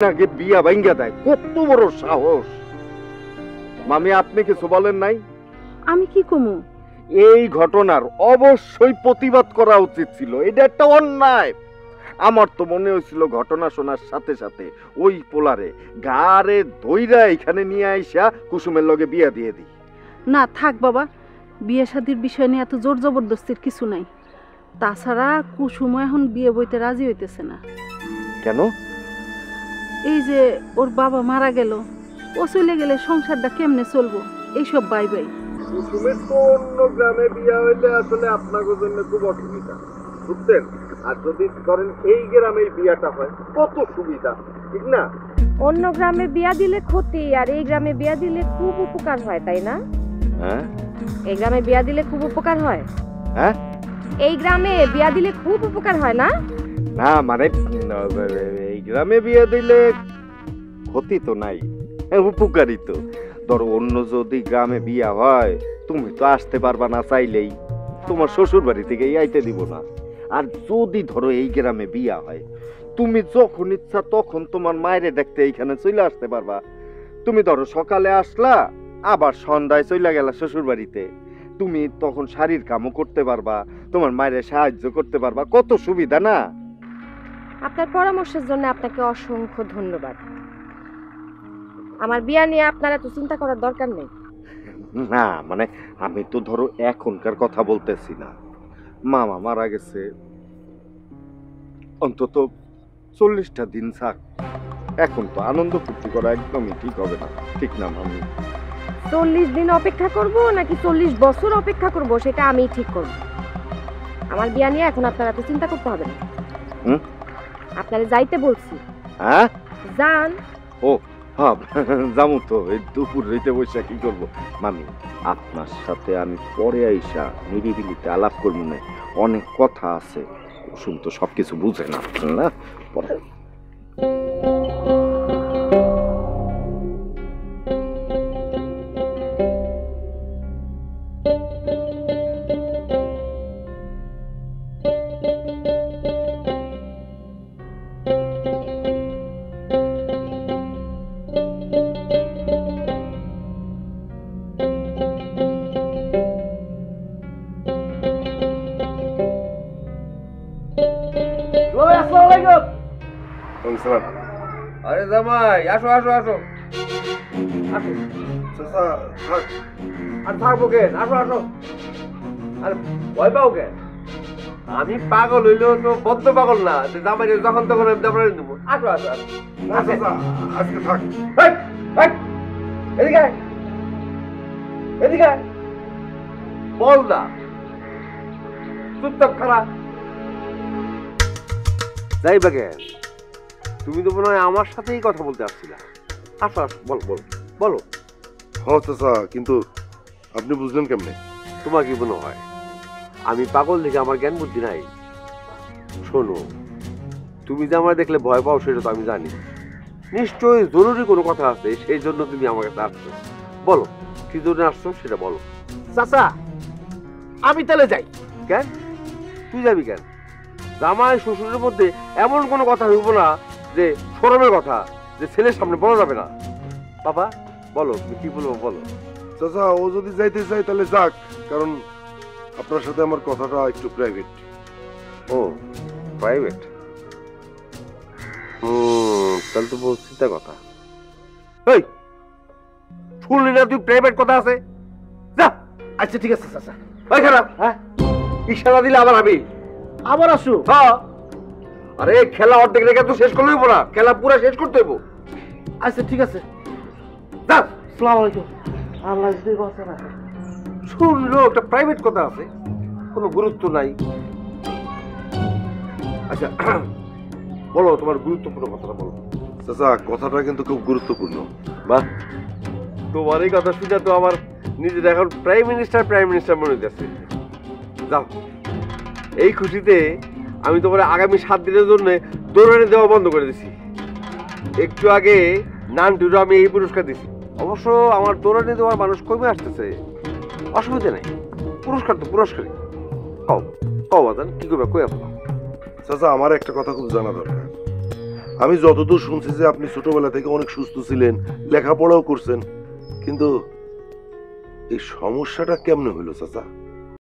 আগে বিয়া ভাঙ্গা দেয়, কত বড় সাহস! মামি, আপনি কিছু বলেন নাই? আমি কি কমু? এই ঘটনার অবশ্যই প্রতিবাদ করা উচিত ছিল, এটা একটা অন্যায়। আমার তো মনে হয়েছিল ঘটনা শোনার সাথে সাথে ওই পোলারে গারে ধইরা এখানে নিয়ে আইসা কুসুমের লগে বিয়া দিয়ে দিই। না থাক বাবা, বিয়ে শাদির বিষয় নিয়ে এত জোর জবরদস্তির কিছু নাই। তাছাড়া কুসুম এখন বিয়ে বইতে রাজি হইতেছে না। কেন? এই যে ওর বাবা মারা গেল, ও চলে গেলে সংসারটা কেমনে চলবো, এইসব বাই বাই। কুসুমের তো অন্য গ্রামে বিয়া হইলে আসলে আপনাদের জন্য খুব অসুবিধা, বুঝছেন? আর যদি করেন এই গ্রামে বিয়াটা হয় কত সুবিধা, ঠিক না? অন্য গ্রামে বিয়া দিলে ক্ষতি, আর এই গ্রামে বিয়া দিলে খুব উপকার হয়, তাই না? হ্যাঁ, এই গ্রামে বিয়া দিলে খুব উপকার হয়। হ্যাঁ, এই গ্রামে বিয়া দিলে খুব উপকার হয় না? না মানে এই গ্রামে বিয়ে দিলে ক্ষতি তো নাই, উপকারী তো। ধরো অন্য যদি গ্রামে বিয়া হয়, তুমি তো আসতে পারবা না চাইলেই, তোমার শ্বশুর বাড়ি থেকে আইতে দিব না। আর যদি ধরো এই গ্রামে বিয়া হয়, তুমি যখন ইচ্ছা তখন তোমার মায়েরে দেখতে এইখানে চলে আসতে পারবা। তুমি ধরো সকালে আসলা, আবার সন্ধ্যায় চলে গেলা শ্বশুর বাড়িতে, তুমি তখন শাড়ির কামও করতে পারবা, তোমার মায়ের সাহায্য করতে পারবা, কত সুবিধা না? আপনার পরামর্শের জন্য আপনাকে অসংখ্য ধন্যবাদ। আমার বিয়া নিয়ে আপনার এত চিন্তা করার দরকার নেই। না মানে আমি তো ধরো এখনকার কথা বলতেছি না, মামা মারা গেছে, অন্তত 40টা দিন থাক। এখন তো আনন্দ ফুর্তি করা একদমই ঠিক হবে না, ঠিক না মামি? 40 দিন অপেক্ষা করব নাকি 40 বছর অপেক্ষা করব, সেটা আমি ঠিক করব। আমার বিয়া নিয়ে এখন আপনার এত চিন্তা করতে হবে না। আপনারে যাইতে বলছি। হ্যাঁ, যান। ও হ্যাঁ, যাবো তো। এই দুপুর হইতে বসে কি করবো মামি? আপনার সাথে আমি পরে আইসা নিরিবিলিতে আলাপ করবো না, অনেক কথা আছে। কুসুম তো সবকিছু বুঝে না, না পরে। আরে জামাই, আসো আসো আসো আসো। আর থাকবো কেন? আসো আসো। আরে ভয় পাও কেন? আমি পাগল হইলেও তো বদ্ধ পাগল না, জামাই যখন তখন আমি জামাই দেবো। আসো আসো আসো। আজকে থাক। এদিকে আয়, এদিকে আয়। বল না, চুপচাপ খারাপ যাইবা কেন? তুমি তো মনে হয় আমার সাথেই কথা বলতে আসছিলা। আসো আসো, বলো বলো বলো। হ্যাঁ চাচা, কিন্তু আপনি বুঝলেন কেমনে? তোমার কি মনে হয় আমি পাগল দেখে আমার জ্ঞান বুদ্ধি নাই? শোনো, তুমি যে আমার দেখলে ভয় পাও সেটা তো আমি জানি। নিশ্চয়ই জরুরি কোনো কথা আছে, সেই জন্য তুমি আমার কাছে আসছো। বলো কি জন্য আসছো সেটা বলো। চাচা, আমি তাহলে যাই। কেন তুই যাবি কেন? জামাই শ্বশুরের মধ্যে এমন কোনো কথা হইব না যে শরমের কথা, যে ছেলের সামনে বলা যাবে না। বাবা বলো, তুমি কি বলবো বলো। চাচা, ও যদি যাইতে চাই তাহলে যাক, কারণ আপনার সাথে আমার কথাটা একটু প্রাইভেট। ও প্রাইভেট? তাহলে তো বহু চিন্তা কথা। এই শুনলি না তুই প্রাইভেট কথা আছে? যা। আচ্ছা ঠিক আছে চাচা। ওই খারাপ, হ্যাঁ ইশারা দিলে আবার আমি আবার আসু। হ্যাঁ। আরে খেলা অর্ধেক রেখে তো শেষ করলে হইব না, খেলা পুরো শেষ করতে হইব। আচ্ছা ঠিক আছে। যা। আসসালামু আলাইকুম। আল্লাহ যদি বাঁচা রাখে। শুনলো একটা প্রাইভেট কথা আছে, কোনো গুরুত্ব নাই। আচ্ছা বলো তোমার গুরুত্বপূর্ণ কথাটা বলো। চাচা, কথাটা কিন্তু খুব গুরুত্বপূর্ণ। বাহ, তোমার এই কথা শুনে তো আমার নিজের এখন প্রাইম মিনিস্টার মনে হইতেছে। যাও, এই খুশিতে আমি তোমার আগামী 7 দিনের জন্য দৌড়ানি দেওয়া বন্ধ করে দিছি। একটু আগে নানটুরো আমি এই পুরস্কার দিছি। অবশ্য আমার দৌড়ানি দেওয়ার মানুষ কমে আসতেছে, অসুবিধা নাই, পুরস্কার তো পুরস্কারই। কও কও বাদান, কি করবে কই আপনার? চাচা, আমার একটা কথা খুব জানা দরকার। আমি যতদূর শুনছি যে আপনি ছোটবেলা থেকে অনেক সুস্থ ছিলেন, লেখাপড়াও করছেন, কিন্তু এই সমস্যাটা কেমনে হইলো চাচা?